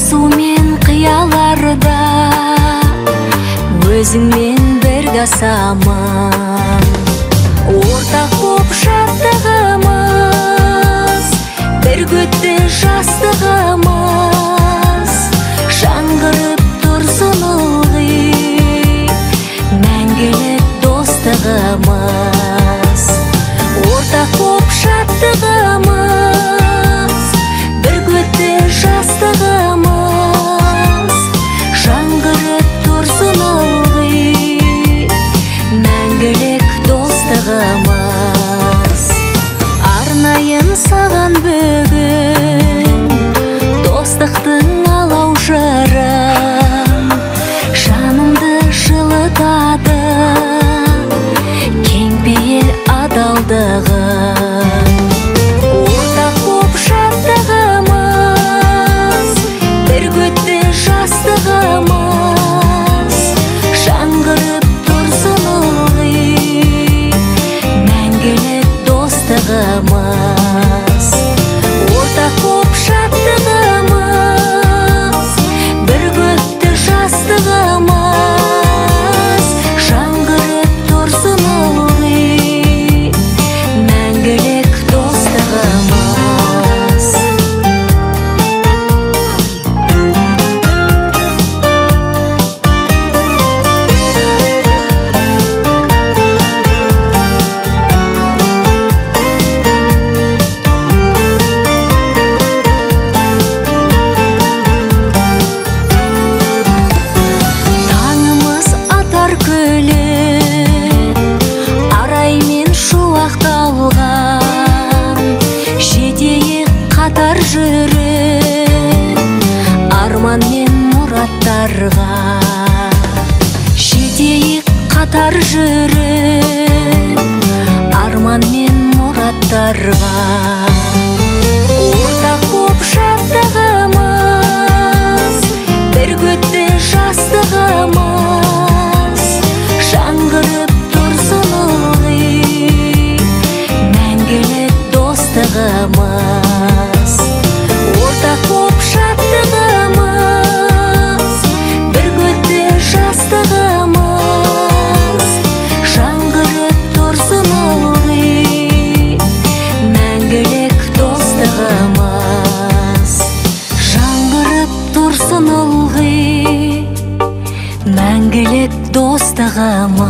Асу мен қияларда өзіңмен бірге асамын. Ортақ боп шаттығымыз, бір көтті жастығымыз, жаңғырып тұрсын ылғи мәңгілік достығымыз. Ортақ боп шаттығымыз, бір көтті жастығымыз, жаңғырып тұрсын ылғи мәңгілік достығымыз. Арнайын саған бүгін достықтың алау жырын, жанымды жылытады кең пейіл адалдығын. Ортақ боп шаттығымыз, бір көтті жастығымыз, жаңғырып тұрсын ылғи мәңгілік достығымыз. Ортақ боп шаттығымыз, бір көтті жастығымыз, жаңғырып тұрсын ылғи мәңгілік достығымыз. Таңымыз атар күліп, араймен шуақталған, жетейік қатар жүріп, арман мен мұраттарға. Жетейік қатар жүріп, арман мен мұраттарға. Ортақ боп шаттығымыз, бір көтті жастығымыз, жаңғырып тұрсын ылғи мәңгілік достығымыз. Ортақ боп шаттығымыз, бір көтті жастығымыз, жаңғырып тұрсын ылғи мәңгілік достығымыз. Жаңғырып тұрсын ылғи мәңгілік достығымыз.